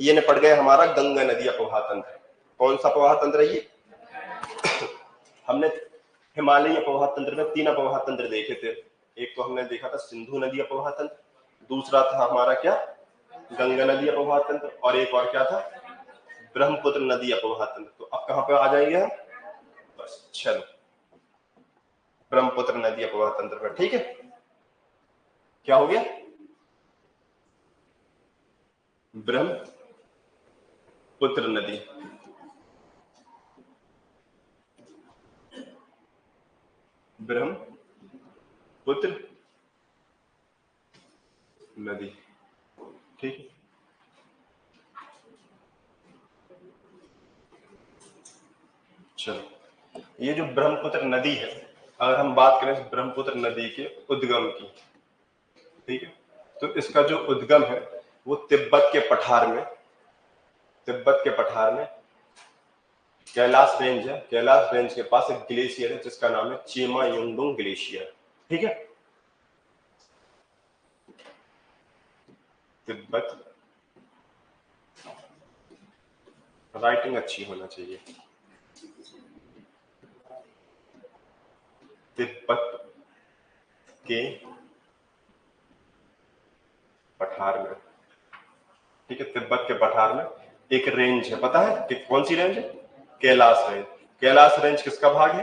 ये ने पड़ गया हमारा गंगा नदी अपवाह तंत्र। कौन सा अपवाह तंत्र है ये? हमने हिमालयी अपवाह तंत्र में 3 अपवाह तंत्र देखे थे। एक तो हमने देखा था सिंधु नदी अपवाह तंत्र, दूसरा था हमारा क्या, गंगा नदी अपवाह तंत्र, और एक और क्या था, ब्रह्मपुत्र नदी अपवाह तंत्र। तो अब कहां पे आ जाएंगे हम? बस चलो ब्रह्मपुत्र नदी अपवाह तंत्र पर। ठीक है, क्या हो गया? ब्रह्मपुत्र नदी। ब्रह्मपुत्र नदी, ठीक है। चलो, ये जो ब्रह्मपुत्र नदी है, अगर हम बात करें ब्रह्मपुत्र नदी के उद्गम की, ठीक है, तो इसका जो उद्गम है वो तिब्बत के पठार में, कैलाश रेंज है। कैलाश रेंज के पास एक ग्लेशियर है जिसका नाम है चेमा युंगडुंग ग्लेशियर। ठीक है, तिब्बत, राइटिंग अच्छी होना चाहिए, तिब्बत के पठार में, ठीक है, तिब्बत के पठार में एक रेंज है। पता है कि कौन सी रेंज है? कैलाश रेंज। कैलाश रेंज किसका भाग है?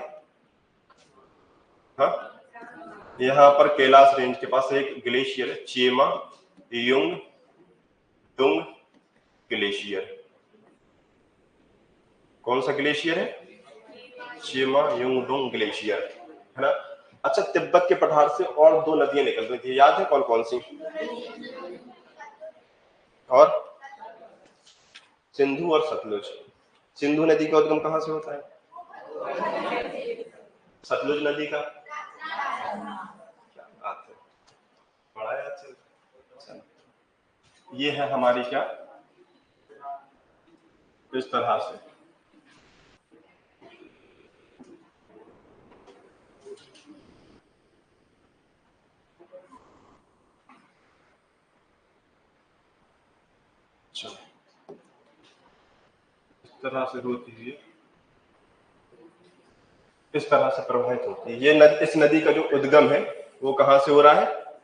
हाँ, यहाँ पर कैलाश रेंज के पास एक ग्लेशियर है, चेमा युंगडुंग ग्लेशियर। कौन सा ग्लेशियर है? चेमा युंगडुंग ग्लेशियर, है ना। अच्छा, तिब्बत के पठार से और 2 नदियां निकल रही थी, याद है कौन कौन सी? और सिंधु और सतलुज। सिंधु नदी का उद्गम कहां से होता है? सतलुज नदी का, क्या बात है, बड़ा याद चल। ये है हमारी क्या, इस तरह से इस तरह से होती है, इस तरह से प्रभावित होती है। ये नदी, इस नदी का जो उद्गम है वो कहां से हो रहा है?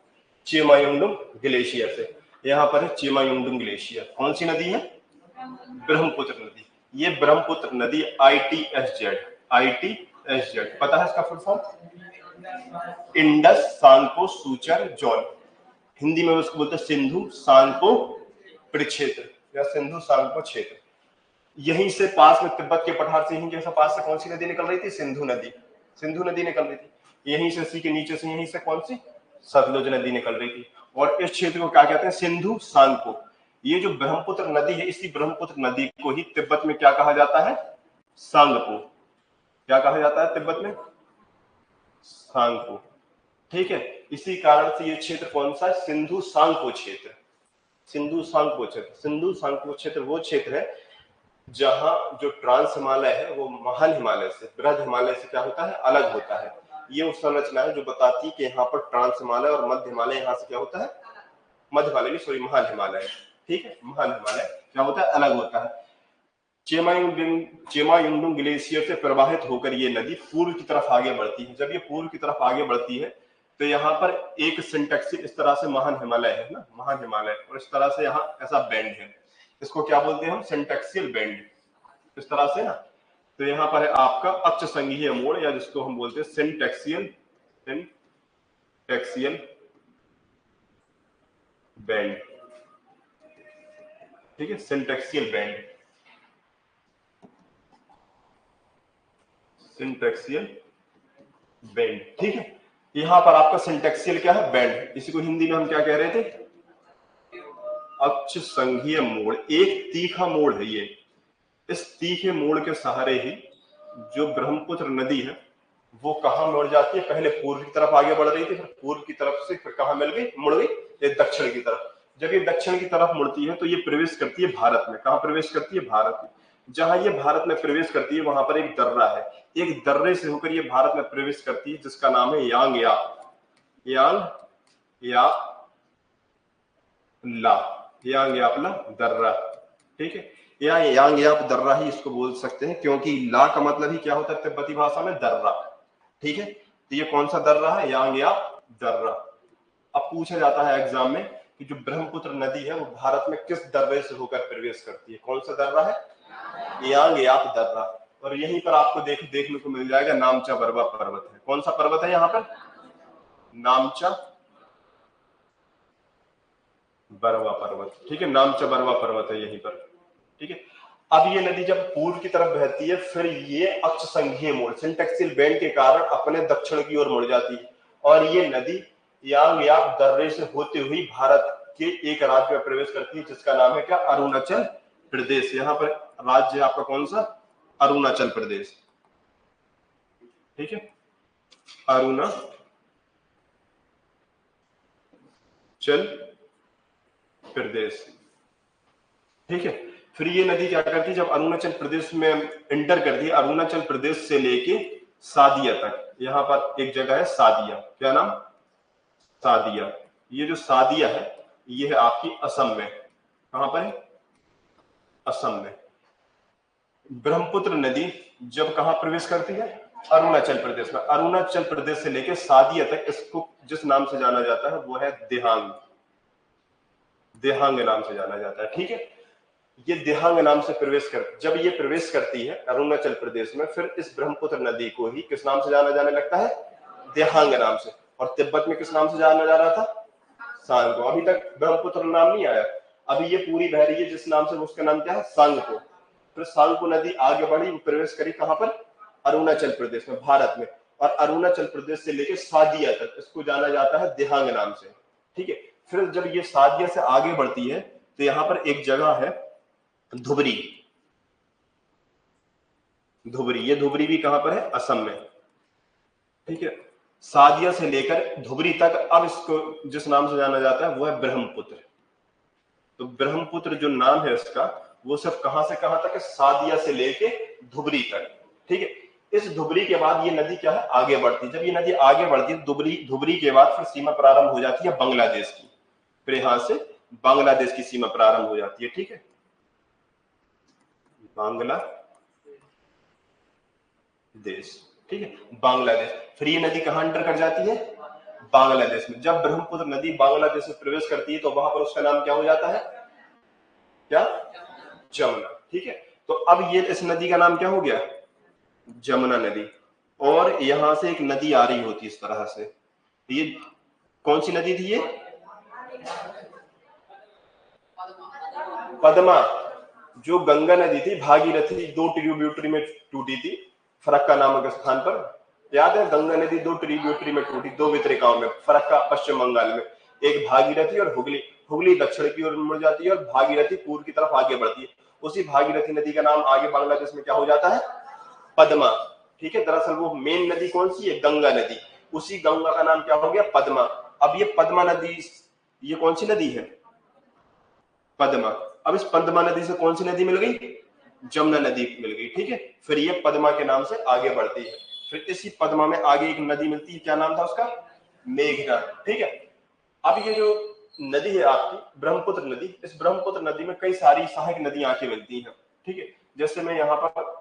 चेमायुंगडुंग ग्लेशियर से। यहाँ पर है चेमायुंगडुंग ग्लेशियर। कौन सी नदी है? ब्रह्मपुत्र नदी। ये ब्रह्मपुत्र नदी ITSZ, पता है इसका full form? Indus Tsangpo suture zone. Hindi में उसको बोलते हैं सिंधु सांको परिक्षेत्र या सिंधु सांको क्षेत्र। यहीं से पास में तिब्बत के पठार से, यहीं जैसा पास से कौन सी नदी निकल रही थी? सिंधु नदी। सिंधु नदी निकल रही थी। यहीं से, इसी के नीचे से, यहीं से कौन सी? सतलुज नदी निकल रही थी। और इस क्षेत्र को क्या कहते हैं? सिंधु सांको। ये जो ब्रह्मपुत्र नदी है, इसी ब्रह्मपुत्र नदी को ही तिब्बत में क्या कहा जाता है? सांगपो। क्या कहा जाता है तिब्बत में? सांगपो। ठीक है, इसी कारण से ये क्षेत्र कौन सा है? सिंधु सांगपो क्षेत्र। सिंधु सांगपो क्षेत्र, सिंधु सांगपो क्षेत्र वो क्षेत्र है जहां जो ट्रांस हिमालय है वो महान हिमालय से, बृहद हिमालय से क्या होता है? अलग होता है। ये उस संरचना है जो बताती है कि यहाँ पर ट्रांस हिमालय और मध्य हिमालय यहाँ से क्या होता है? मध्य हिमालय नहीं, सॉरी, महान हिमालय। ठीक है, महान हिमालय क्या होता है? अलग होता है। चेमायुंगडुंग ग्लेशियर से प्रवाहित होकर ये नदी पूर्व की तरफ आगे बढ़ती है। जब ये पूर्व की तरफ आगे बढ़ती है तो यहाँ पर एक सिंटेक्सिल, इस तरह से महान हिमालय है ना, महान हिमालय, और इस तरह से यहाँ ऐसा बैंड है। इसको क्या बोलते हैं हम? सिंटेक्सियल बैंड, इस तरह से ना। तो यहाँ पर है आपका अक्ष संघीय मोड़, या जिसको हम बोलते हैं सिंटेक्सियल बैंड। ठीक है, सिंटेक्सियल बैंड, सिंटेक्सियल बैंड। ठीक है, यहां पर आपका सिंटेक्सियल क्या है? बैंड। इसी को हिंदी में हम क्या कह रहे थे? अक्ष संघीय मोड़। एक तीखा मोड़ है ये। इस तीखे मोड़ के सहारे ही जो ब्रह्मपुत्र नदी है वो कहां मुड़ जाती है? पहले पूर्व की तरफ आगे बढ़ रही थी, फिर पूर्व की तरफ से फिर कहां मिल गई? मुड़ गई ये दक्षिण की तरफ। जब ये दक्षिण की तरफ मुड़ती है तो ये प्रवेश करती है भारत में। कहां प्रवेश करती है? भारत में। जहां ये भारत में प्रवेश करती है वहां पर एक दर्रा है। एक दर्रे से होकर ये भारत में प्रवेश करती है जिसका नाम है यांग या ला, यांग यापला दर्रा। ठीक है, या यांग याप दर्रा ही इसको बोल सकते हैं, क्योंकि ला का मतलब ही क्या होता है तिब्बती भाषा में, दर्रा। ठीक है, तो ये कौन सा दर्रा है, यांग याप दर्रा। अब पूछा जाता है एग्जाम में कि जो ब्रह्मपुत्र नदी है वो भारत में किस दर्रे से होकर प्रवेश करती है, कौन सा दर्रा है, यांग याप दर्रा। और यहीं पर आपको देखने को मिल जाएगा नामचा बरवा पर्वत है। कौन सा पर्वत है यहाँ पर, नामचा बरवा पर्वत। ठीक है, नामचा बरवा पर्वत है यहीं पर। ठीक है, अब ये नदी जब पूर्व की तरफ बहती है फिर ये अक्ष संघीय मोड़ सिंटेक्सिल बैंड के कारण अपने दक्षिण की ओर मुड़ जाती है, और ये नदी यांग याप दर्रे से होते हुए भारत के एक राज्य में प्रवेश करती है जिसका नाम है क्या, अरुणाचल प्रदेश। यहाँ पर राज्य आपका कौन सा, अरुणाचल प्रदेश। ठीक है, अरुणाचल प्रदेश। ठीक है, फिर ये नदी क्या करती है, जब अरुणाचल प्रदेश में एंटर करती है, अरुणाचल प्रदेश से लेके सादिया तक, यहाँ पर एक जगह है सादिया, क्या नाम, सादिया। ये जो सादिया है ये है आपकी असम में, कहां पर है, असम में। ब्रह्मपुत्र नदी जब कहां प्रवेश करती है, अरुणाचल प्रदेश में। अरुणाचल प्रदेश से लेके सादिया तक इसको जिस नाम से जाना जाता है वो है देहांग, देहांग नाम से जाना जाता है। ठीक है, ये देहांग नाम से प्रवेश कर, जब ये प्रवेश करती है अरुणाचल प्रदेश में, फिर इस ब्रह्मपुत्र नदी को ही किस नाम से जाना जाने लगता है, देहांग नाम से। और तिब्बत में किस नाम से जाना जा रहा था, सांगपो। अभी तक ब्रह्मपुत्र नाम नहीं आया, अभी ये पूरी बह रही है जिस नाम से, उसका नाम क्या है, सांगपो। फिर सांगपो नदी आगे बढ़ी, वो प्रवेश करी कहां पर, अरुणाचल प्रदेश में, भारत में। और अरुणाचल प्रदेश से लेकर सादिया तक इसको जाना जाता है देहांग नाम से। ठीक है, फिर जब ये सादिया से आगे बढ़ती है तो यहाँ पर एक जगह है धुबरी, धुबरी, ये धुबरी भी कहां पर है, असम में। ठीक है, सादिया से लेकर धुबरी तक अब इसको जिस नाम से जाना जाता है वो है ब्रह्मपुत्र। तो ब्रह्मपुत्र जो नाम है इसका, वो सिर्फ कहां से कहां तक है, सादिया से लेके धुबरी तक। ठीक है, इस धुबरी के बाद ये नदी क्या है, आगे बढ़ती है। जब ये नदी आगे बढ़ती है धुबरी के बाद फिर सीमा प्रारंभ हो जाती है बांग्लादेश की, फिर यहां से बांग्लादेश की सीमा प्रारंभ हो जाती है। ठीक है, बांग्लादेश, ठीक है, बांग्लादेश। फिर ये नदी कहां एंटर कर जाती है, बांग्लादेश में। जब ब्रह्मपुत्र नदी बांग्लादेश में प्रवेश करती है तो वहां पर उसका नाम क्या हो जाता है, क्या, जमुना। ठीक है, तो अब ये इस नदी का नाम क्या हो गया, जमुना नदी। और यहां से एक नदी आ रही होती इस तरह से, ये कौन सी नदी थी, ये पद्मा। जो गंगा नदी थी, भागीरथी 2 ट्रिब्यूटरी में टूटी थी फरक्का नामक स्थान पर, याद है, गंगा नदी 2 ट्रिब्यूटरी में टूटी, 2 वितरिकाओं में, फरक्का पश्चिम बंगाल में, एक भागीरथी और हुगली। हुगली दक्षिण की ओर मुड़ जाती है और भागीरथी पूर्व की तरफ आगे बढ़ती है। उसी भागीरथी नदी का नाम आगे बांग्लादेश में क्या हो जाता है, पद्मा। ठीक है, दरअसल वो मेन नदी कौन सी है, गंगा नदी, उसी गंगा का नाम क्या हो गया, पद्मा। अब ये पद्मा नदी, ये कौन सी नदी है, पद्मा। अब इस पद्मा नदी से कौन सी नदी मिल गई, जमुना नदी मिल गई। ठीक है, फिर ये पद्मा के नाम से आगे बढ़ती है। फिर इसी पद्मा में आगे एक नदी मिलती है, क्या नाम था उसका, मेघना। ठीक है, अब ये जो नदी है आपकी ब्रह्मपुत्र नदी, इस ब्रह्मपुत्र नदी में कई सारी सहायक नदियां आके मिलती हैं। ठीक है, जैसे मैं यहाँ पर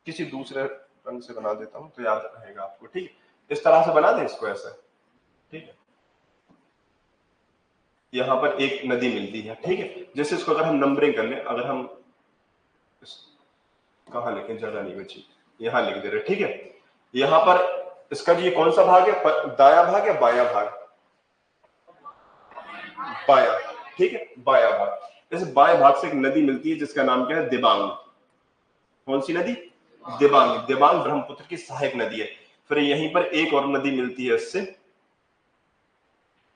किसी दूसरे रंग से बना देता हूं तो याद रहेगा आपको। ठीक है, इस तरह से बना दें इसको ऐसे। ठीक है, यहाँ पर एक नदी मिलती है। ठीक है, जैसे इसको अगर हम नंबरिंग कर लें, अगर हम कहाँ लिखें, जगह नहीं बची, यहाँ लिख दे रहे। ठीक है, यहाँ पर इसका ये कौन सा भाग है, दाया भाग या बाया भाग, बाया। ठीक है, बाया भाग। इस बाएं भाग से एक नदी मिलती है जिसका नाम क्या है, दिबांग। कौन सी नदी, दिबांग। दिबांग ब्रह्मपुत्र की सहायक नदी है। फिर यहीं पर एक और नदी मिलती है इससे,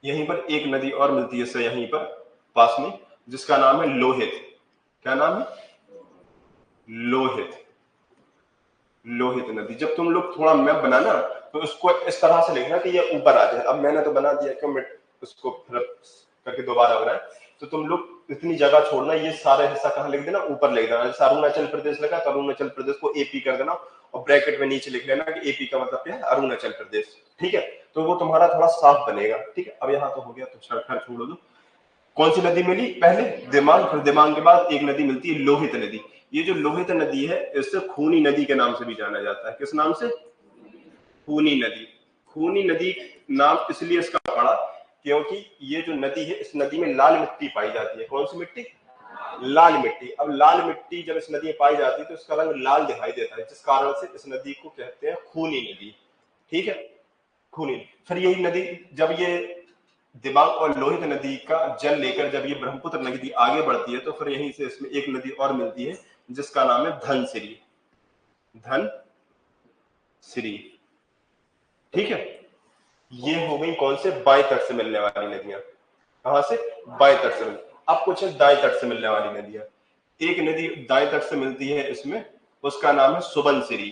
यहीं पर एक नदी और मिलती है इससे यहीं पर पास में, जिसका नाम है लोहित। क्या नाम है, लोहित, लोहित नदी। जब तुम लोग थोड़ा मैप बनाना तो उसको इस तरह से लिखना कि ये ऊपर आ जाए। अब मैंने तो बना दिया, क्यों मैं उसको करके दोबारा बनाए, तो तुम लोग इतनी जगह छोड़ना, ये सारा हिस्सा कहाँ लिख देना, ऊपर लिख देना। जैसे अरुणाचल प्रदेश लगा तो अरुणाचल प्रदेश को एपी कर देना, और ब्रैकेट में नीचे लिख लेना कि एपी का मतलब क्या है, अरुणाचल प्रदेश। ठीक है, तो वो तुम्हारा थोड़ा साफ बनेगा। ठीक है, अब यहाँ तो हो गया, तो खैर छोड़ दो। कौन सी नदी मिली? पहले दिमाग, फिर दिमाग के बाद एक नदी मिलती है लोहित नदी। ये जो लोहित नदी है इससे खूनी नदी के नाम से भी जाना जाता है। किस नाम से? खूनी नदी। खूनी नदी नाम इसलिए इसका पड़ा क्योंकि ये जो नदी है इस नदी में लाल मिट्टी पाई जाती है। कौन सी मिट्टी? लाल मिट्टी। अब लाल मिट्टी जब इस नदी में पाई जाती है तो इसका रंग लाल दिखाई देता है, जिस कारण से इस नदी को कहते हैं खूनी नदी। ठीक है, खूनी। फिर यही नदी जब ये दिबांग और लोहित नदी का जल लेकर जब ये ब्रह्मपुत्र नदी आगे बढ़ती है तो फिर यहीं से इसमें एक नदी और मिलती है जिसका नाम है धनसिरी। धनसिरी। ठीक है, ये हो गई कौन से? बाएं तट से मिलने वाली नदियां। कहां से? बाएं तट से। अब कुछ है दाएं तट से मिलने वाली नदियां। एक नदी दाएं तट से मिलती है इसमें, उसका नाम है सुबनसिरी।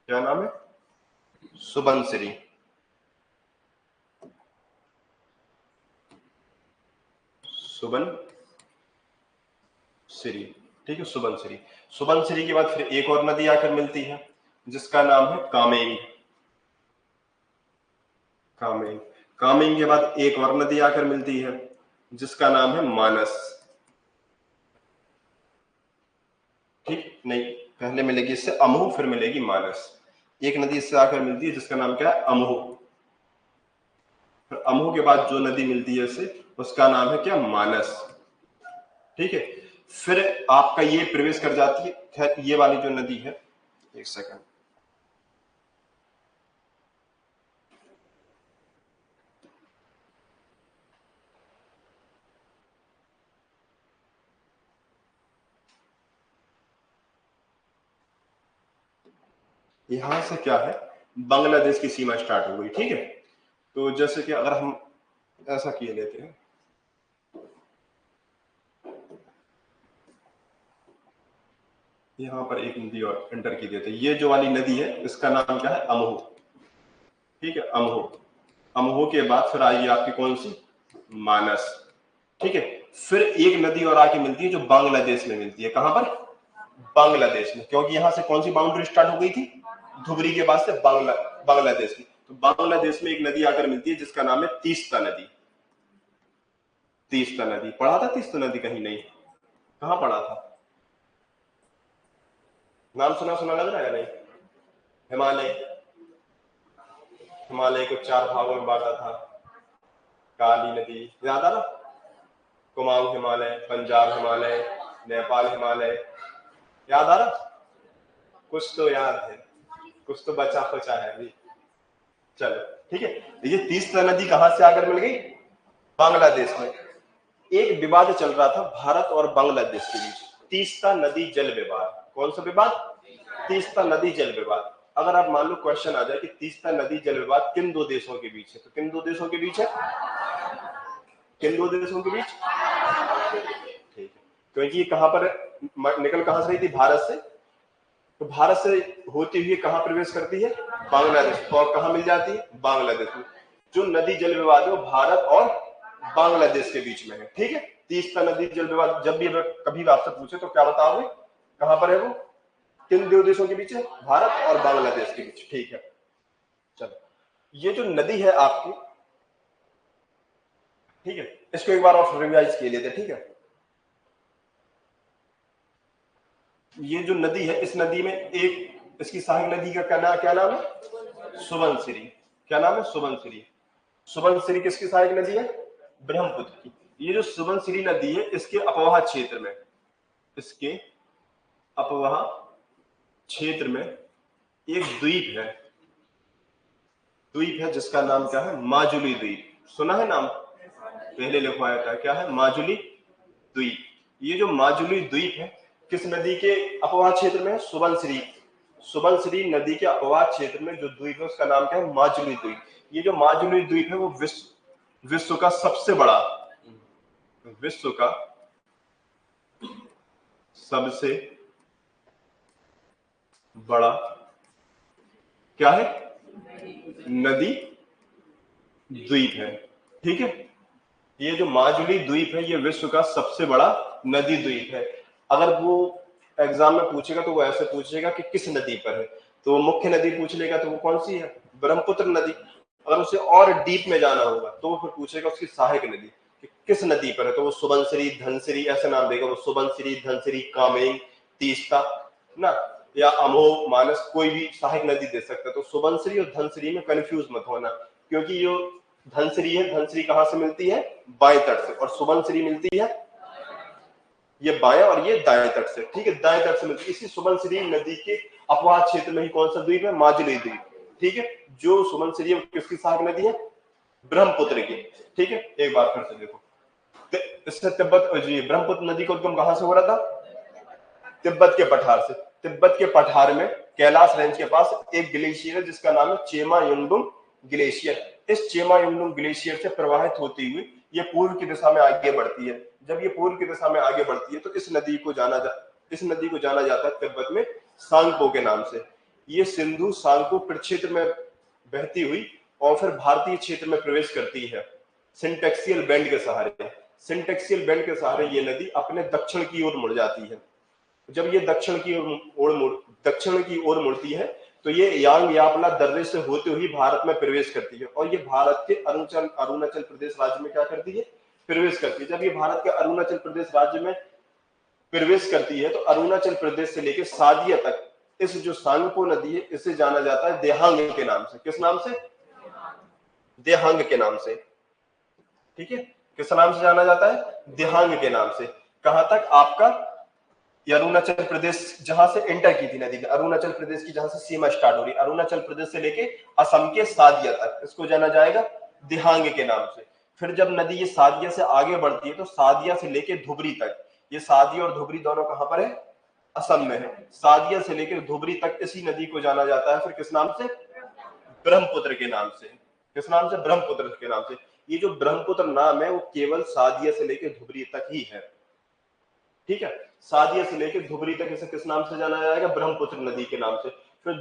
क्या नाम है? सुबनसिरी। सुबनसिरी। ठीक है, सुबनसिरी। सुबनसिरी के बाद फिर एक और नदी आकर मिलती है जिसका नाम है कामेंग। कामेंग। कामेंग के बाद एक और नदी आकर मिलती है जिसका नाम है मानस। ठीक नहीं, पहले मिलेगी इससे अमहू, फिर मिलेगी मानस। एक नदी इससे आकर मिलती है जिसका नाम क्या है? अमहू। फिर अमहू के बाद जो नदी मिलती है इससे उसका नाम है क्या? मानस। ठीक है, फिर आपका ये प्रवेश कर जाती है। खैर ये वाली जो नदी है, एक सेकंड, यहां से क्या है, बांग्लादेश की सीमा स्टार्ट हो गई। ठीक है, तो जैसे कि अगर हम ऐसा किए लेते हैं, यहां पर एक नदी और एंटर की देते हैं। ये जो वाली नदी है इसका नाम क्या है? अमहू। ठीक है, अमहू। अमहू के बाद फिर आएगी आपकी कौन सी? मानस। ठीक है, फिर एक नदी और आके मिलती है जो बांग्लादेश में मिलती है। कहां पर? बांग्लादेश में, क्योंकि यहां से कौन सी बाउंड्री स्टार्ट हो गई थी? धुबरी के बाद से बांग्लादेश की। तो बांग्लादेश में एक नदी आकर मिलती है जिसका नाम है तीस्ता नदी। तीस्ता नदी पढ़ा था? तीस्ता नदी कहीं नहीं? कहां पढ़ा था? नाम सुना सुना लग रहा है? नहीं? हिमालय। हिमालय को 4 भागों में बांटा था। काली नदी याद आ रहा? कुमाऊं हिमालय, पंजाब हिमालय, नेपाल हिमालय। याद आ रहा? कुछ तो याद है, कुछ तो बचा खुचा है अभी। चलो ठीक है, ये तीस्ता नदी कहां से आकर मिल गई? बांग्लादेश में। एक विवाद चल रहा था भारत और बांग्लादेश के बीच, तीस्ता नदी जल विवाद। कौन सा विवाद? तीस्ता नदी जल विवाद। अगर आप मान लो क्वेश्चन आ जाए कि तीस्ता नदी जल विवाद किन दो देशों के बीच है, तो किन दो देशों के बीच है? किन दो देशों के बीच? ठीक है, क्योंकि ये कहां पर निकल कहां से रही थी? भारत से। तो भारत से होती हुई कहां प्रवेश करती है? बांग्लादेश। और कहां मिल जाती है? बांग्लादेश में। जो नदी जल विवाद है वो भारत और बांग्लादेश के बीच में है। ठीक है, तीस्ता नदी जल विवाद जब भी कभी आपसे पूछे तो क्या बताओगे? कहां पर है वो? किन दो देशों के बीच है? भारत और बांग्लादेश के बीच। ठीक है, चलो ये जो नदी है आपकी, ठीक है, इसको एक बार और रिवाइज किए लेते। ठीक है, ये जो नदी है इस नदी में एक इसकी सहायक नदी का क्या नाम है? सुबनसिरी। क्या नाम है? सुबनसिरी। सुबनसिरी किसकी सहायक नदी है? ब्रह्मपुत्र की। ये जो सुबनसिरी नदी है इसके अपवाह क्षेत्र में, इसके अपवाह क्षेत्र में एक द्वीप है। द्वीप है जिसका नाम क्या है? माजुली द्वीप। सुना है नाम? पहले लिखवाया था। क्या है? माजुली द्वीप। ये जो माजुली द्वीप है किस नदी के अपवाह क्षेत्र में है? सुबनसिरी। सुबनसिरी नदी के अपवाह क्षेत्र में जो द्वीप है उसका नाम क्या है? माजुली द्वीप। ये जो माजुली द्वीप है वो विश्व का सबसे बड़ा, विश्व का सबसे बड़ा क्या है? नदी द्वीप है। ठीक है, ये जो माजुली द्वीप है ये विश्व का सबसे बड़ा नदी द्वीप है। अगर वो एग्जाम में पूछेगा तो वो ऐसे पूछेगा कि किस नदी पर है, तो वो मुख्य नदी पूछ लेगा तो वो कौन सी है? ब्रह्मपुत्र नदी। अगर उसे और डीप में जाना होगा तो वो फिर पूछेगा उसकी सहायक नदी किस नदी पर है, तो वो सुबनसिरी, धनसिरी ऐसे नाम देगा, वो सुबनसिरी, धनसिरी, कामेंग, तीस्ता ना, या अमोह, मानस, कोई भी सहायक नदी दे सकता है। तो सुबनसिरी और धनसिरी में कंफ्यूज मत होना, क्योंकि जो धनसिरी है, धनसिरी कहां से मिलती है, बाएं तट से, और सुबनसिरी मिलती है ये बाएं और ये दाएं तट से, ठीक है, दाएं तट से मिलती है। इसी सुबनसिरी नदी के अपवाह क्षेत्र में ही कौन सा द्वीप है, माजुली द्वीप, ठीक है। जो सुबनसिरी किसकी सहायक नदी है, ब्रह्मपुत्र की, ठीक है। एक बार फिर से देखो, इससे तिब्बत जी, ब्रह्मपुत्र नदी का उद्गम कहां से हो रहा था, तिब्बत के पठार से। तिब्बत के पठार में कैलाश रेंज के पास एक ग्लेशियर है जिसका नाम है चेमा युंगडुंग ग्लेशियर। इस चेमा युंगडुंग ग्लेशियर से प्रवाहित होती हुई ये पूर्व की दिशा में आगे बढ़ती है। जब ये पूर्व की दिशा में आगे बढ़ती है तो इस नदी को जाना जाता है तिब्बत में सांगपो के नाम से। ये सिंधु सांगपो प्रक्षेत्र में बहती हुई और फिर भारतीय क्षेत्र में प्रवेश करती है सिंटेक्सियल बैंड के सहारे। सिंटेक्सियल बैंड के सहारे ये नदी अपने दक्षिण की ओर मुड़ जाती है। जब ये दक्षिण की ओर मुड़ती है तो ये यांग यापला दर्रे से होते हुए भारत में प्रवेश करती है, और ये भारत के अरुणाचल प्रदेश राज्य में क्या करती है, प्रवेश करती है। जब ये भारत के अरुणाचल प्रदेश राज्य में प्रवेश करती है तो अरुणाचल प्रदेश से लेकर सादिया तक इस जो सांगपो नदी है इसे जाना जाता है देहांग के नाम से। किस नाम से, देहांग के नाम से, ठीक है। किस नाम से जाना जाता है, देहांग के नाम से। कहां तक, आपका अरुणाचल प्रदेश जहां से एंटर की थी नदी ने, अरुणाचल प्रदेश की जहां से सीमा स्टार्ट हो रही, अरुणाचल प्रदेश से लेके असम के सादिया तक, इसको जाना जाएगा दिहांग के नाम से। फिर जब नदी ये सादिया से आगे बढ़ती है तो सादिया से लेके धुबरी तक, ये सादिया और धुबरी दोनों कहां पर है, असम में है। सादिया से लेकर धुबरी तक इसी नदी को जाना जाता है फिर किस नाम से, ब्रह्मपुत्र के नाम से। किस नाम से, ब्रह्मपुत्र के नाम से। ये जो ब्रह्मपुत्र नाम है वो केवल सादिया से लेकर धुबरी तक ही है, ठीक है। सादिया से लेकर धुबरी तक इसे किस नाम से जाना जाएगा, ब्रह्मपुत्र नदी के नाम से। फिर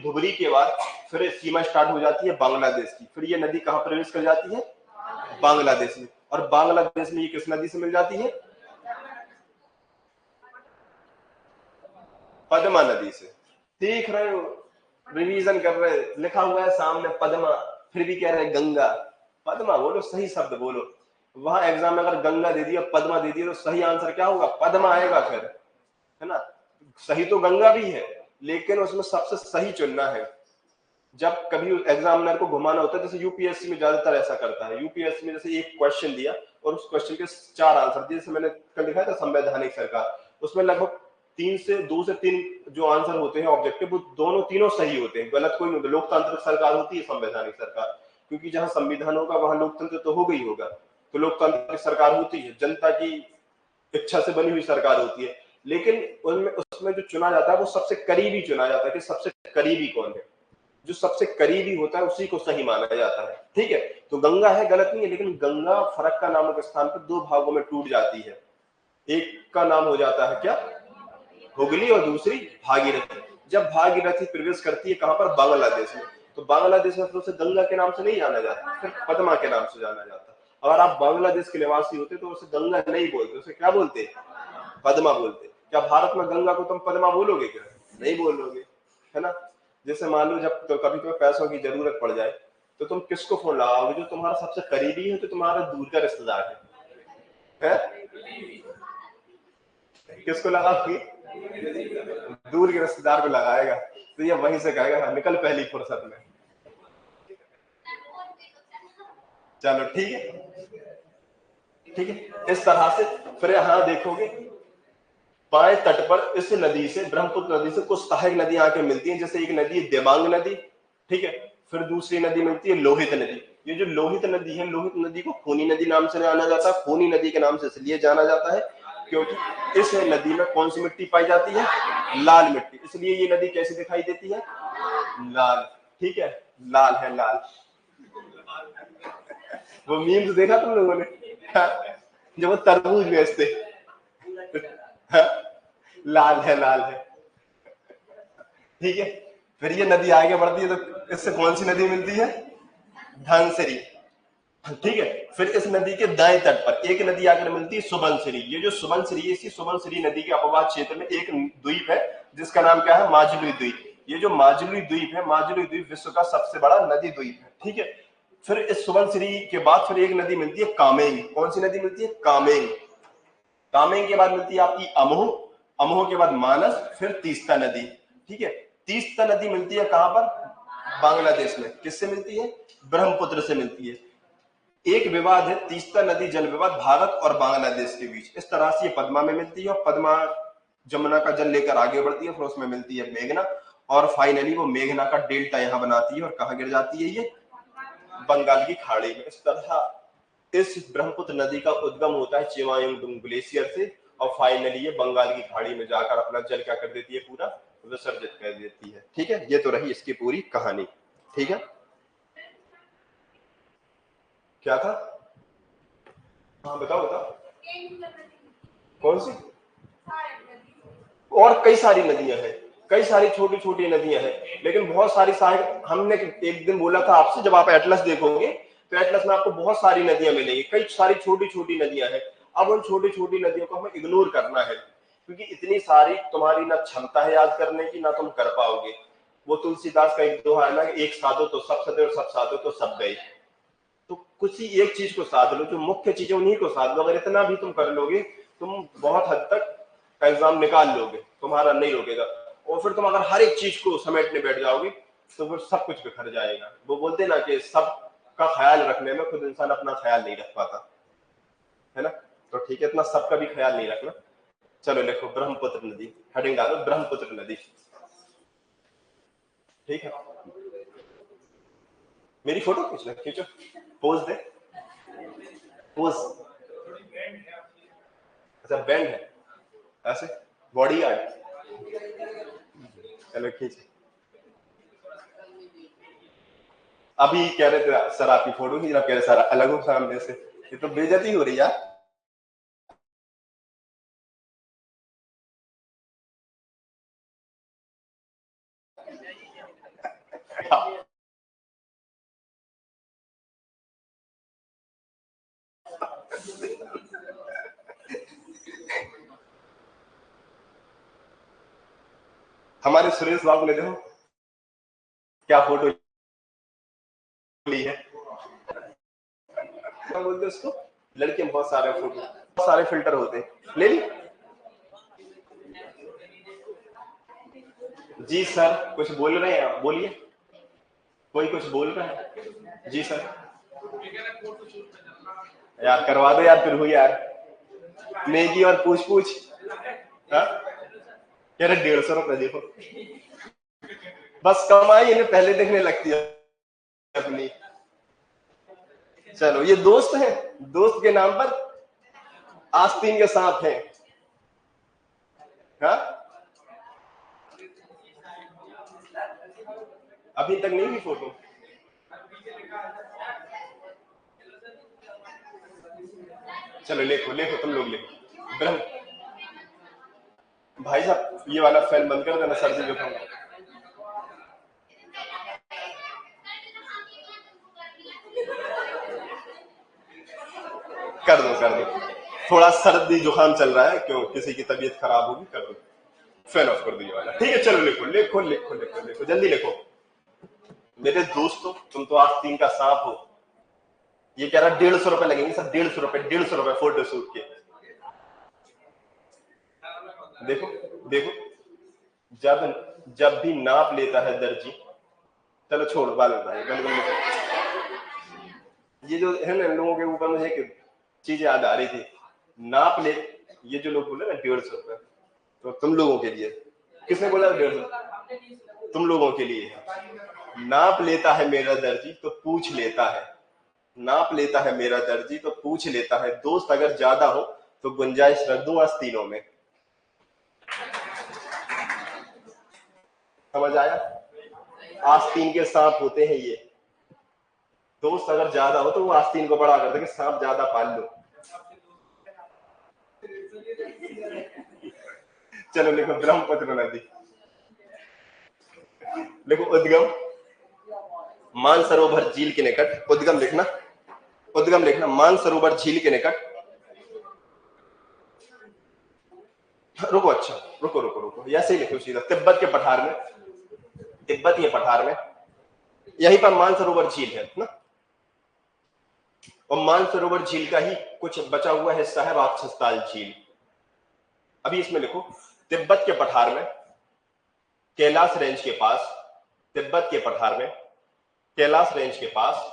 धुबरी के बाद फिर सीमा स्टार्ट हो जाती है बांग्लादेश की। फिर ये नदी कहां प्रवेश कर जाती है, बांग्लादेश में। और बांग्लादेश में ये किस नदी से मिल जाती है, पद्मा नदी से। देख रहे हो, रिवीजन कर रहे, लिखा हुआ है सामने पद्मा, फिर भी कह रहे हैं गंगा। पद्मा बोलो, सही शब्द बोलो। वहां एग्जाम में अगर गंगा दे दिया, पद्मा दे दिया, तो सही आंसर क्या होगा, पद्मा आएगा फिर, है ना। सही तो गंगा भी है, लेकिन उसमें सबसे सही चुनना है। जब कभी एग्जामिनर को घुमाना होता है, जैसे यूपीएससी में ज्यादातर ऐसा करता है। यूपीएससी में जैसे एक क्वेश्चन दिया और उस क्वेश्चन के 4 आंसर दिए, जैसे मैंने कल दिखाया था संवैधानिक सरकार, उसमें लगभग 2 से 3 जो आंसर होते हैं ऑब्जेक्टिव, वो दोनों तीनों सही होते हैं, गलत कोई नहीं होता। लोकतांत्रिक सरकार होती है संवैधानिक सरकार, क्योंकि जहां संविधान होगा वहां लोकतंत्र तो होगा ही होगा। तो लोकतांत्रिक सरकार होती है, जनता की इच्छा से बनी हुई सरकार होती है। लेकिन उसमें जो चुना जाता है वो सबसे करीबी चुना जाता है कि सबसे करीबी कौन है। जो सबसे करीबी होता है उसी को सही माना जाता है, ठीक है। तो गंगा है, गलत नहीं है, लेकिन गंगा फरक्का नामक स्थान पर 2 भागों में टूट जाती है। एक का नाम हो जाता है क्या, हुगली, और दूसरी भागीरथी। जब भागीरथी प्रवेश करती है कहां पर, बांग्लादेश में, तो बांग्लादेश में फिर उसे गंगा के नाम से नहीं जाना जाता, फिर पद्मा के नाम से जाना जाता। अगर आप बांग्लादेश के निवासी होते तो उसे गंगा नहीं बोलते, उसे क्या बोलते, पद्मा बोलते। क्या भारत में गंगा को तुम पद्मा बोलोगे, क्या नहीं बोलोगे, है ना। जैसे मान लो जब तो कभी तुम्हें पैसों की जरूरत पड़ जाए तो तुम किसको फोन लगाओगे, जो तुम्हारा सबसे करीबी है, तो तुम्हारा दूर का रिश्तेदार है? किसको लगाओगे, दूर के रिश्तेदार को लगाएगा, तो ये वहीं से कहेगा निकल पहली फुर्सत में। चलो ठीक है, ठीक है। इस तरह से फिर यहां देखोगे बाएं तट पर इस नदी से, ब्रह्मपुत्र नदी से कुछ सहायक नदियां आके मिलती हैं। जैसे एक नदी है देवांग नदी, ठीक है। फिर दूसरी नदी मिलती है लोहित नदी। ये जो लोहित नदी है, लोहित नदी को खूनी नदी नाम से जाना जाता है। खूनी नदी के नाम से इसलिए जाना जाता है क्योंकि इस नदी में कौन सी मिट्टी पाई जाती है, लाल मिट्टी, इसलिए ये नदी कैसी दिखाई देती है, लाल, ठीक है, लाल है, लाल। वो मीम्स देखा तुम लोगों ने, जब वो तरबूज बेचते, लाल है, लाल है, ठीक है। फिर ये नदी आगे बढ़ती है तो इससे कौन सी नदी मिलती है, धनसिरी, ठीक है। फिर इस नदी के दाएं तट पर एक नदी आकर मिलती है सुबनसिरी। ये जो सुबनसिरी है, इसी सुबनसिरी नदी के अपवाद क्षेत्र में एक द्वीप है जिसका नाम क्या है, माजुली द्वीप। ये जो माजुली द्वीप है, माजुली द्वीप विश्व का सबसे बड़ा नदी द्वीप है, ठीक है। फिर इस सुबनसिरी के बाद फिर एक नदी मिलती है कामेंग। कौन सी नदी मिलती है? कामेंग। कामेंग के बाद मिलती है आपकी अमोह, अमोह के बाद मानस, फिर तीस्ता नदी। ठीक है, तीस्ता नदी मिलती है कहां पर? बांग्लादेश में। किससे मिलती है? ब्रह्मपुत्र से मिलती है। एक विवाद है तीस्ता नदी जल विवाद भारत और बांग्लादेश के बीच। इस तरह से ये पद्मा में मिलती है और पद्मा जमुना का जल लेकर आगे बढ़ती है, फिर उसमें मिलती है मेघना और फाइनली वो मेघना का डेल्टा यहां बनाती है और कहां गिर जाती है? ये बंगाल की खाड़ी में। इस तरह इस ब्रह्मपुत्र नदी का उद्गम होता है चिमायुंगडुंग ग्लेशियर से और फाइनली ये बंगाल की खाड़ी में जाकर अपना जल क्या कर देती है? पूरा विसर्जित कर देती है। ठीक है, ये तो रही इसकी पूरी कहानी। ठीक है, क्या था? हाँ बताओ बताओ। कौन सी? और कई सारी नदियां हैं, कई सारी छोटी छोटी नदियां हैं, लेकिन बहुत सारी हमने एक दिन बोला था आपसे, जब आप एटलस देखोगे तो एटलस में आपको बहुत सारी नदियां मिलेंगी, कई सारी छोटी छोटी नदियां हैं। अब उन छोटी छोटी नदियों को हमें इग्नोर करना है, क्योंकि इतनी सारी तुम्हारी ना क्षमता है याद करने की, ना तुम कर पाओगे। वो तुलसीदास का एक दोहा है ना, एक साधो तो सब सदे और सब साधो तो सब गए। तो कुछ ही एक चीज को साध लो, जो मुख्य चीजें उन्हीं को साध लो। अगर इतना भी तुम कर लोगे, तुम बहुत हद तक एग्जाम निकाल लोगे, तुम्हारा नहीं रोकेगा। और फिर तुम अगर हर एक चीज को समेटने बैठ जाओगे तो फिर सब कुछ बिखर जाएगा। वो बोलते ना कि सब का ख्याल रखने में खुद इंसान अपना ख्याल नहीं रख पाता है ना। तो ठीक है, इतना सबका भी ख्याल नहीं रखना। चलो लिखो ब्रह्मपुत्र नदी, हेडिंग डालो ब्रह्मपुत्र नदी। ठीक है, मेरी फोटो खींचना, खींचो, पोज दे, पोज। अच्छा बैंड है ऐसे, बॉडी गार्ड। चलो खींच। अभी कह रहे थे सर आपकी फोटो खींच, कह रहे सर अलग हो सामने से, ये तो बेइज्जती हो रही यार। हमारे सुरेश बाबू ने देखो क्या फोटो ली है। क्या बोलते उसको? लड़के में बहुत सारे फोटो, बहुत सारे फिल्टर होते हैं। ले ली? जी सर कुछ बोल रहे हैं आप, बोलिए। कोई कुछ बोल रहा है? जी सर। यार करवा दो यार, फिर हुई यार नेगी और पूछ पूछ। हाँ कह रहे 150 रुपए देखो, बस कमाई इन्हें पहले देखने लगती है अपनी। चलो ये दोस्त है, दोस्त के नाम पर आस्तीन के सांप है। हाँ अभी तक नहीं हुई फोटो। चलो लिखो लिखो, तुम लोग लिखो ब्रह्म। भाई साहब ये वाला फैन बंद कर देना, सर्दी जुकाम। कर दो, थोड़ा सर्दी जुकाम चल रहा है, क्यों किसी की तबीयत खराब होगी, कर दो। फैन ऑफ कर दो ये वाला। ठीक है चलो लिखो लिखो लिखो लिखो लिखो, जल्दी लिखो। मेरे दोस्तों तुम तो आस्तीन का सांप हो। ये कह रहा 150 रुपए लगेंगे सर, 150 रुपए, 150 रुपए फोटो शूट के। देखो देखो, जब जब भी नाप लेता है दर्जी, चलो छोड़ बाल बताइए गलगल में। ये जो है ना, लोगों के ऊपर मुझे एक चीज याद आ रही थी, नाप ले। ये जो लोग बोले ना 150 रुपए, तो तुम लोगों के लिए, किसने बोला 150? तुम लोगों के लिए। नाप लेता है मेरा दर्जी तो पूछ लेता है, नाप लेता है मेरा दर्जी तो पूछ लेता है, दोस्त अगर ज्यादा हो तो गुंजाइश रख दो आस्तीनों में। समझ आया? आस्तीन के सांप होते हैं ये, दोस्त अगर ज्यादा हो तो वो आस्तीन को बड़ा कर दे कि सांप ज्यादा पाल लो। चलो लिखो ब्रह्मपुत्र नदी, लिखो उद्गम मानसरोवर झील के निकट। उद्गम लिखना, उद्गम लिखना मानसरोवर झील के निकट। रुको, अच्छा रुको रुको रुको, ऐसे ही लिखो सीधा, तिब्बत के पठार में, तिब्बत के पठार में, यहीं पर मानसरोवर झील है ना। और मानसरोवर झील का ही कुछ बचा हुआ हिस्सा है राक्षसताल झील। अभी इसमें लिखो, तिब्बत के पठार में, कैलाश रेंज के पास, तिब्बत के पठार में कैलाश रेंज के पास,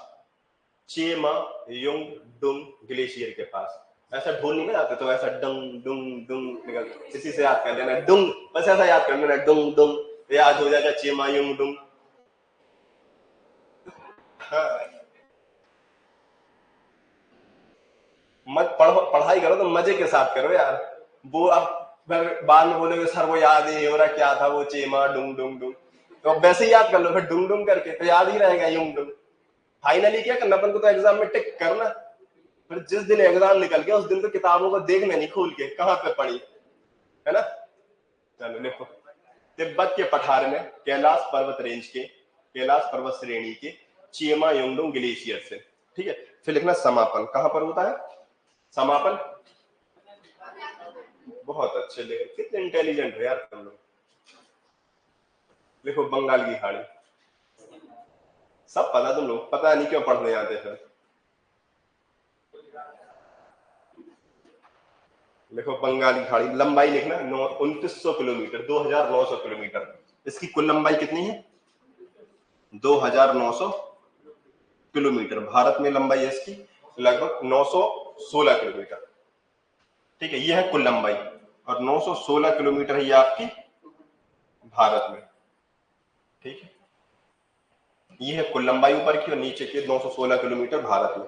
चेमा युंग डुंग ग्लेशियर के पास। ऐसा ढोल नहीं बजाते तो ऐसा डंग डुंग डुंग निकल, इसी से याद कर लेना, डुंग, बस ऐसा याद कर लेना, डुंग डुंग, याद हो जाएगा चेमा युंग डुंग। हाँ। मत पढ़ो, पढ़ाई करो तो मजे के साथ करो यार। वो अब बाद में बोलोगे सर वो याद ही नहीं हो रहा क्या था वो चेमा डुंग डुंग डुंग, तो अब वैसे ही याद कर लो फिर डुंग डुंग करके, तो याद ही रहेगा युंग डुंग। फाइनली क्या करना अपन को, तो एग्जाम में टिक करना, फिर जिस दिन एग्जाम निकल गया उस दिन तो किताबों को देखना नहीं खोल के कहाँ पे पढ़ी है ना। चलो लिखो, तिब्बत के पठार में कैलाश पर्वत रेंज के, कैलाश पर्वत श्रेणी के चेमा युंगडुंग ग्लेशियर से। ठीक है, फिर लिखना समापन कहां पर होता है, समापन। बहुत अच्छे लिखे, कितने इंटेलिजेंट हो यार तुम लोग। लिखो बंगाल की खाड़ी, सब पता तुम लोग, पता नहीं क्यों पढ़ने आते फिर। लिखो बंगाली खाड़ी, लंबाई लिखना 2900 किलोमीटर, 2900 किलोमीटर। इसकी कुल लंबाई कितनी है, 2900 किलोमीटर। भारत में लंबाई है इसकी लगभग 916 किलोमीटर। ठीक है, यह है कुल लंबाई, और 916 किलोमीटर है ये आपकी भारत में। ठीक है, ये है कुल लंबाई ऊपर की, और नीचे की 916 किलोमीटर भारत में।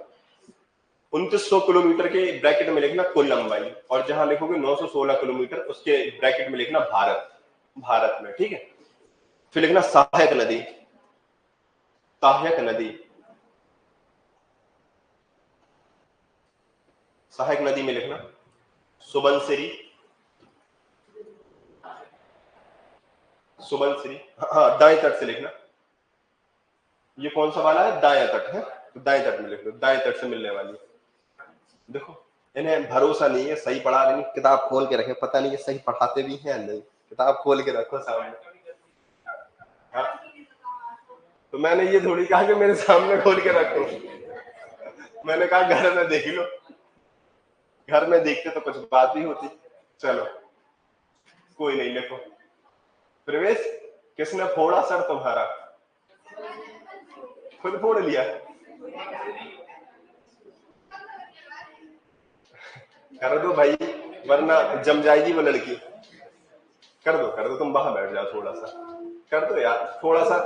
2900 किलोमीटर के ब्रैकेट में लिखना कुल लंबाई, और जहां लिखोगे 916 किलोमीटर उसके ब्रैकेट में लिखना भारत, भारत में। ठीक है, फिर लिखना सहायक नदी, सहायक नदी, सहायक नदी में लिखना सुबनसिरी, सुबनसिरी, हाँ दाएं तट से लिखना। ये कौन सा वाला है, दाएं तट है, तो दाएं तट में लिख लो, दाएं तट से मिलने वाली। देखो इन्हें भरोसा नहीं है, सही पढ़ा रहे नहीं, किताब खोल के रखे, पता नहीं ये सही पढ़ाते भी हैं या नहीं, किताब खोल के रखो सामने। हाँ? तो मैंने ये थोड़ी कहा कि मेरे सामने खोल के रखो, मैंने कहा घर में देख लो, घर में देखते तो कुछ बात भी होती। चलो कोई नहीं, लिखो प्रवेश किसने फोड़ा सर तुम्हारा, खुद फोड़ लिया, कर दो भाई वरना जम जाएगी वो लड़की, कर दो, तुम बाहर बैठ जाओ, थोड़ा सा कर दो यार, थोड़ा सा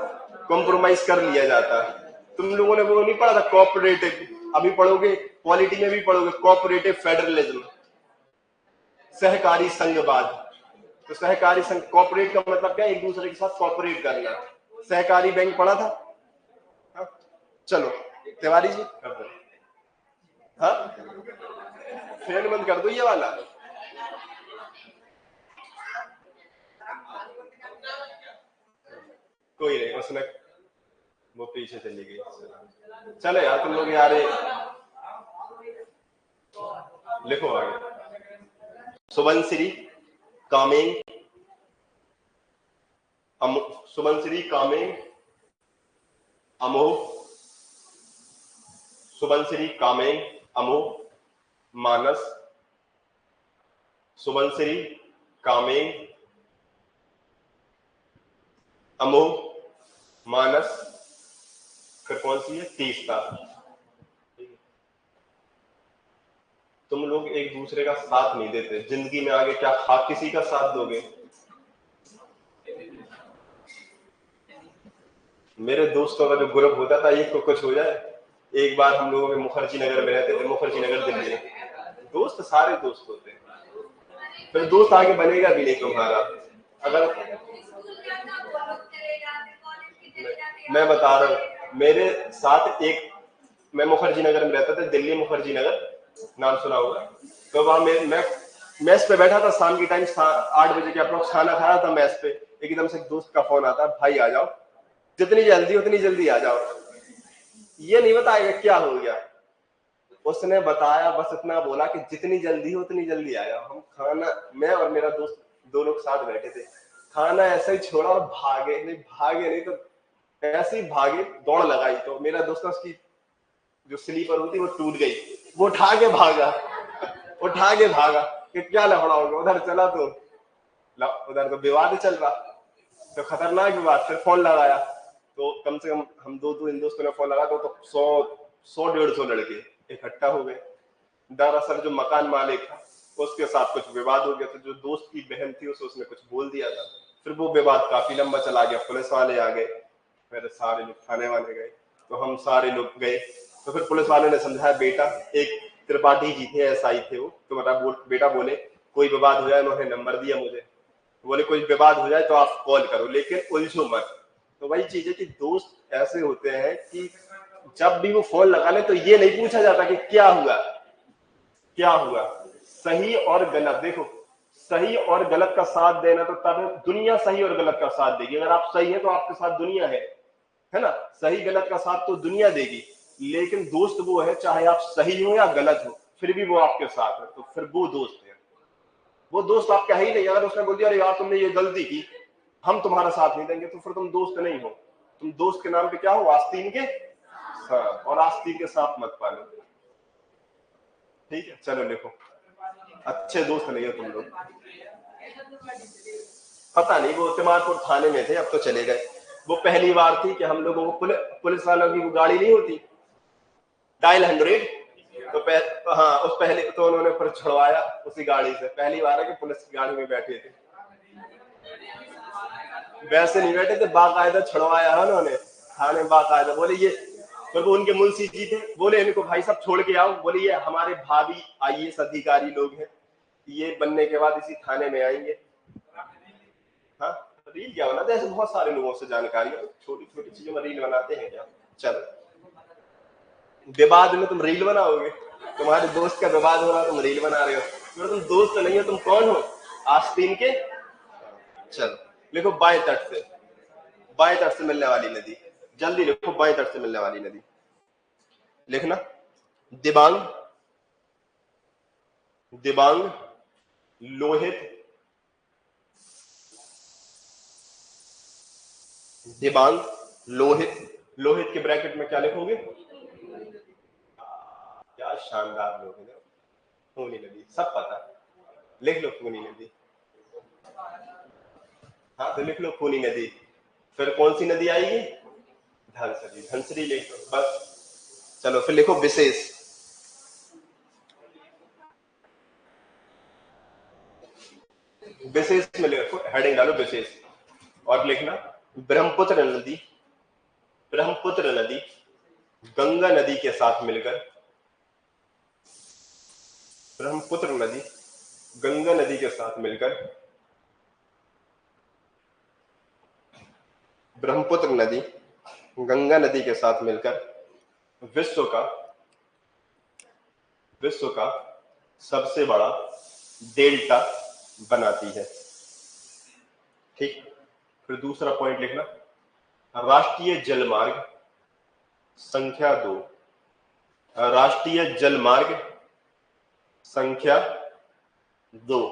कॉम्प्रोमाइज कर लिया जाता। तुम लोगों ने वो नहीं पढ़ा था कोऑपरेटिव, अभी पढ़ोगे पॉलिटी में भी पढ़ोगे, कोऑपरेटिव फेडरलिज्म, सहकारी संघवाद। तो सहकारी संघ, कोऑपरेट का मतलब क्या, एक दूसरे के साथ कोऑपरेट करना। सहकारी बैंक पढ़ा था। हा? चलो तिवारी जी कर दो, हाँ फैन बंद कर दो ये वाला। कोई नहीं, उसने वो पीछे चली गई। चलो यार तुम लोग यार, लिखो आगे, सुबनसिरी कामेंग, सुबनसिरी कामेंग अमोह, सुबनसिरी कामेंग अमोह मानस, सुबनसिरी कामेंग अमोह मानस, फिर कौन सी है, तीस्ता। तुम लोग एक दूसरे का साथ नहीं देते जिंदगी में, आगे क्या खा किसी का साथ दोगे। मेरे दोस्तों का जो ग्रुप होता था, एक तो कुछ हो जाए, एक बार हम लोगों में मुखर्जी नगर में रहते थे, मुखर्जी नगर दिल्ली, दोस्त सारे दोस्त होते हैं, फिर दोस्त आगे बनेगा भी नहीं तुम्हारा। अगर मैं बता रहा हूँ, मेरे साथ एक, मैं मुखर्जी नगर में रहता था, दिल्ली मुखर्जी नगर नाम सुना होगा। तो वहां मैं मैस पे बैठा था, शाम की टाइम 8 बजे के अप्रोक्स खाना खा रहा था मैस पे, एकदम से एक दोस्त का फोन आता, भाई आ जाओ, जितनी जल्दी उतनी जल्दी आ जाओ। ये नहीं बताएगा क्या हो गया, उसने बताया बस इतना बोला कि जितनी जल्दी हो उतनी जल्दी आ जाओ। हम खाना, मैं और मेरा दोस्त दो लोग साथ बैठे थे, खाना ऐसे ही छोड़ा और भागे नहीं तो ऐसे ही भागे, दौड़ लगाई, तो मेरा दोस्त उसकी जो स्लीपर होती वो टूट गई, वो उठा के भागा, उठा के भागा कि क्या लफड़ा होगा। उधर चला तो उधर तो विवाद चल रहा, तो खतरनाक विवाद। फिर फोन लगाया तो कम से कम हम दो इन दोस्तों ने फोन लगाया तो 100-150 लड़के इकट्ठा हो गए। दरअसल जो मकान मालिक था उसके साथ कुछ विवाद हो गया, तो जो दोस्त की बहन थी उसने कुछ बोल दिया था। फिर वो विवाद काफी लंबा चला गया, पुलिस वाले आ गए, मेरे सारे लोग थाने वाले गए, तो हम सारे लोग गए। तो फिर पुलिस वालों ने समझाया, बेटा, एक त्रिपाठी जी थे, एसआई थे वो, तो बेटा बोले कोई विवाद हो जाए, उन्होंने नंबर दिया मुझे, बोले कोई विवाद हो जाए तो आप कॉल करो लेकिन उलझो मत। तो वही चीज है कि दोस्त ऐसे होते हैं कि जब भी वो फोन लगा ले तो ये नहीं पूछा जाता कि क्या हुआ क्या हुआ। सही और गलत, देखो सही और गलत का साथ देना, तो तब दुनिया सही और गलत का साथ देगी। अगर आप सही है तो आपके साथ दुनिया है ना, सही गलत का साथ तो दुनिया देगी। लेकिन दोस्त वो है, चाहे आप सही हो या गलत हो, फिर भी वो आपके साथ है, तो फिर वो दोस्त है। वो दोस्त आपका ही नहीं। अगर उसने बोल दिया अरे यार तुमने ये गलती की, हम तुम्हारा साथ नहीं देंगे, तो फिर तुम दोस्त नहीं हो। तुम दोस्त के नाम पे क्या हो, आस्तीन के सांप, और आस्तीन के सांप मत पालो। ठीक है, चलो लिखो, अच्छे दोस्त नहीं हो तुम लोग। पता नहीं, वो तिमारपुर थाने में थे, अब तो चले गए। वो पहली बार थी कि हम लोगों को पुलिस वालों की वो गाड़ी नहीं होती डायल 100, तो हाँ उस पहले तो उन्होंने फिर छुड़वाया उसी गाड़ी से। पहली बार है कि पुलिस की गाड़ी में बैठे थे, वैसे नहीं बैठे थे, बाकायदा छुड़वाया है उन्होंने थाने, बाकायदा। बोले ये, तो वो उनके मुंशी जी थे, बोले इनको भाई साहब छोड़ के आओ, बोले ये हमारे भाभी आईएएस अधिकारी लोग हैं, ये बनने के बाद इसी थाने में आएंगे। हाँ, रील क्या बनाते हैं, ऐसे बहुत सारे लोगों से जानकारी, छोटी छोटी चीजों में रील बनाते हैं क्या। चलो, विवाद में तुम रील बनाओगे, तुम्हारे दोस्त का विवाद हो रहा तुम रील बना रहे हो, तो तुम दोस्त नहीं हो, तुम कौन हो, आस्तीन के। चलो लिखो, बाएं तट से, बाएं तट से मिलने वाली नदी, जल्दी लिखो, बाएं तट से मिलने वाली नदी लिखना। दिबांग, दिबांग, लोहित, दिबांग, लोहित। लोहित के ब्रैकेट में क्या लिखोगे, क्या शानदार लोग हैं, खूनी नदी, सब पता, लिख लो खूनी नदी। हाँ तो लिख लो खूनी नदी। फिर कौन सी नदी आएगी, धनसरी, धनसरी लिख लो बस। चलो फिर लिखो विशेष, विशेष में लिखो, हेडिंग डालो विशेष, और लिखना ब्रह्मपुत्र नदी, ब्रह्मपुत्र नदी गंगा नदी के साथ मिलकर, ब्रह्मपुत्र नदी गंगा नदी के साथ मिलकर, ब्रह्मपुत्र नदी गंगा नदी के साथ मिलकर विश्व का, विश्व का सबसे बड़ा डेल्टा बनाती है। ठीक, फिर दूसरा पॉइंट लिखना, राष्ट्रीय जलमार्ग संख्या 2, राष्ट्रीय जलमार्ग संख्या 2।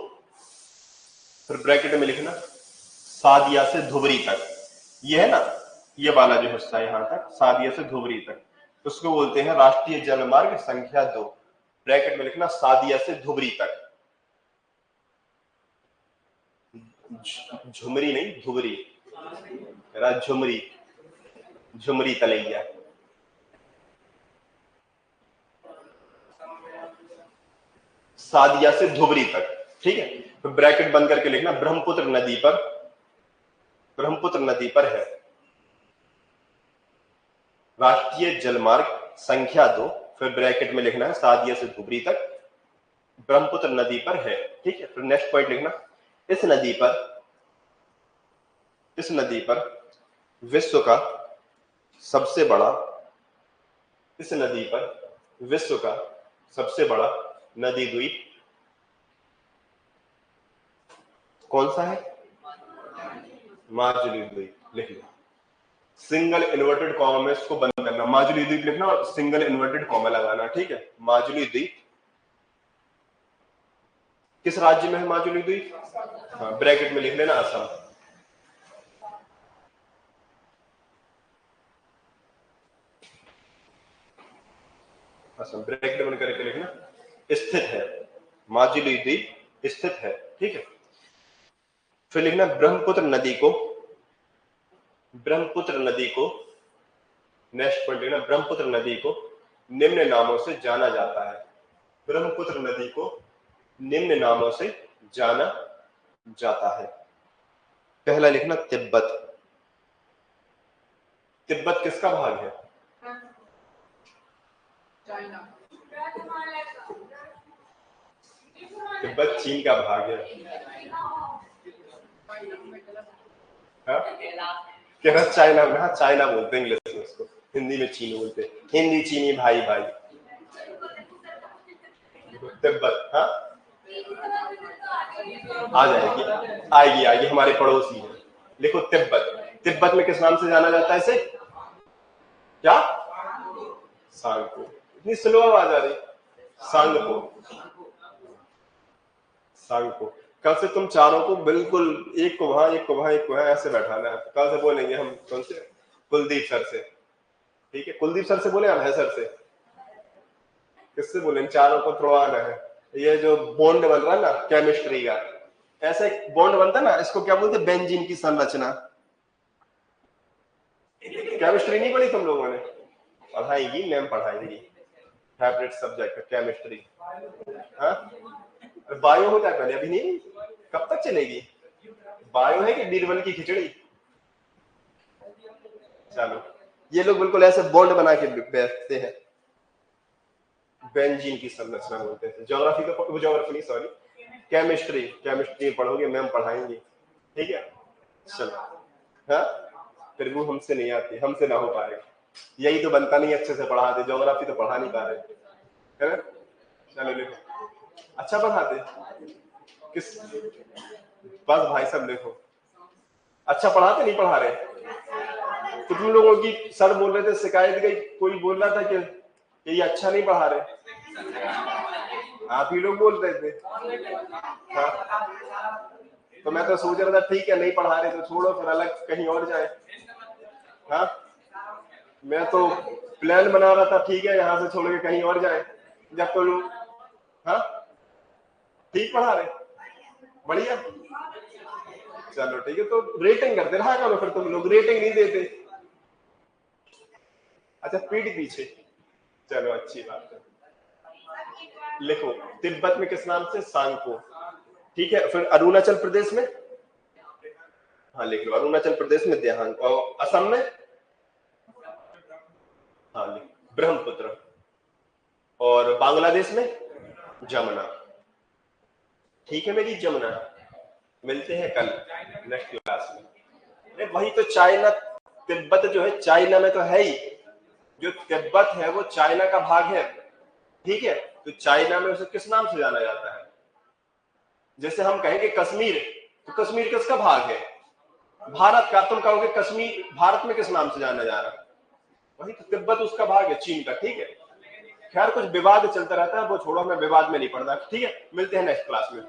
फिर ब्रैकेट में लिखना सादिया से धुबरी तक, ये है ना, ये वाला जो हिस्सा है यहां तक, सादिया से धुबरी तक, उसको बोलते हैं राष्ट्रीय जलमार्ग संख्या 2। ब्रैकेट में लिखना सादिया से धुबरी तक, झुमरी नहीं धुबरी, झुमरी, झुमरी तलैया। सादिया से धुबरी तक, ठीक है। तो ब्रैकेट बंद करके लिखना ब्रह्मपुत्र नदी पर, ब्रह्मपुत्र नदी पर है राष्ट्रीय जलमार्ग संख्या 2, फिर ब्रैकेट में लिखना है सादिया से धुबरी तक, ब्रह्मपुत्र नदी पर है। ठीक है, फिर नेक्स्ट पॉइंट लिखना, इस नदी पर, इस नदी पर विश्व का सबसे बड़ा, इस नदी पर विश्व का सबसे बड़ा नदी द्वीप कौन सा है, माजुली द्वीप। लिख लो, सिंगल इन्वर्टेड कॉमा में इसको बंद करना, माजुली द्वीप लिखना और सिंगल इन्वर्टेड कॉमा लगाना। ठीक है, माजुली द्वीप किस राज्य में है, माजुली द्वीप, हाँ ब्रैकेट में लिख लेना असम। असम, ब्रैकेट बंद करके लिखना, स्थित है, माजुली द्वीप स्थित है, ठीक है। फिर लिखना ब्रह्मपुत्र नदी को, ब्रह्मपुत्र नदी को, नेक्स्ट पॉइंट लिखना ब्रह्मपुत्र नदी को निम्न नामों से जाना जाता है, ब्रह्मपुत्र नदी को निम्न नामों से जाना जाता है। पहला लिखना तिब्बत, तिब्बत किसका भाग है? तिब्बत चीन का भाग है। कह रहा चाइना में, हाँ चाइना बोलते हैं इंग्लिश में उसको, हिंदी में चीन बोलते हैं, हिंदी चीनी भाई भाई। तिब्बत, हाँ आ जाएगी, आएगी आएगी, हमारे पड़ोसी है। लिखो तिब्बत, तिब्बत में किस नाम से जाना जाता है इसे? क्या? सांगपो। इतनी स्लो आवाज आ रही, सांगपो, सांगपो। कल से तुम चारों को बिल्कुल एक को वहां, एक को वहां, एक को वहां ऐसे बैठाना है। कल से बोलेंगे हम कौन से? कुलदीप सर से, ठीक है? कुलदीप सर से बोले या सर से? किससे बोले? चारों को थोड़ा है। ये जो बॉन्ड बन रहा है ना केमिस्ट्री का, ऐसा एक बॉन्ड बनता है ना, इसको क्या बोलते हैं? बेंजीन की संरचना। केमिस्ट्री नहीं पढ़ी तुम लोगों ने? पढ़ाएगी मैम, पढ़ाएगी, फेवरेट सब्जेक्ट है केमिस्ट्री। हाँ बायो हो जाए पहले, अभी नहीं, कब तक चलेगी? बायो है कि बीरबल की खिचड़ी? चलो, ये लोग बिल्कुल ऐसे बॉन्ड बना के बैठते हैं, बेंजीन की संरचना बोलते हैं। ज्योग्राफी का, ज्योग्राफी नहीं सॉरी, केमिस्ट्री, केमिस्ट्री पढ़ोगे, मैम पढ़ाएंगे, ठीक है? चलो, हाँ फिर वो हमसे नहीं आती, हमसे ना हो पाएगा, यही तो बनता नहीं अच्छे से पढ़ाते, ज्योग्राफी तो पढ़ा नहीं पा रहे, है ना? चलो लिखो, अच्छा पढ़ाते किस? बस भाई सब लिखो, अच्छा पढ़ाते नहीं पढ़ा रहे? तो तुम लोगों की सर बोल रहे थे, शिकायत गई, कोई बोल रहा था कि ये अच्छा नहीं पढ़ा रहे, आप ही लोग बोल रहे थे। हाँ तो मैं तो सोच रहा था ठीक है नहीं पढ़ा रहे तो छोड़ो, फिर अलग कहीं और जाए। हाँ मैं तो प्लान बना रहा था, ठीक है यहाँ से छोड़ के कहीं और जाए, जब तो लोग हाँ ठीक पढ़ा रहे, बढ़िया, चलो ठीक है। तो रेटिंग करते रहा करो, फिर तुम लोग रेटिंग नहीं देते। अच्छा पीठ पीछे, चलो अच्छी बात है। लिखो तिब्बत में किस नाम से? सांगपो, ठीक है। फिर अरुणाचल प्रदेश में, हाँ लिख लो, अरुणाचल प्रदेश में देहांग, और असम में हाँ लिख ब्रह्मपुत्र, और बांग्लादेश में जमुना, ठीक है मेरी जमुना। मिलते हैं कल नेक्स्ट क्लास में। वही तो चाइना, तिब्बत जो है चाइना में तो है ही, जो तिब्बत है वो चाइना का भाग है, ठीक है? तो चाइना में उसे किस नाम से जाना जाता है? जैसे हम कहेंगे कश्मीर, तो कश्मीर किसका भाग है? भारत का। तुम कहोगे कश्मीर भारत में किस नाम से जाना जा रहा है? वही तो, तिब्बत उसका भाग है चीन का, ठीक है? खैर कुछ विवाद चलता रहता है, वो छोड़ो, हमें विवाद में नहीं पड़ना, ठीक है? मिलते हैं नेक्स्ट क्लास में।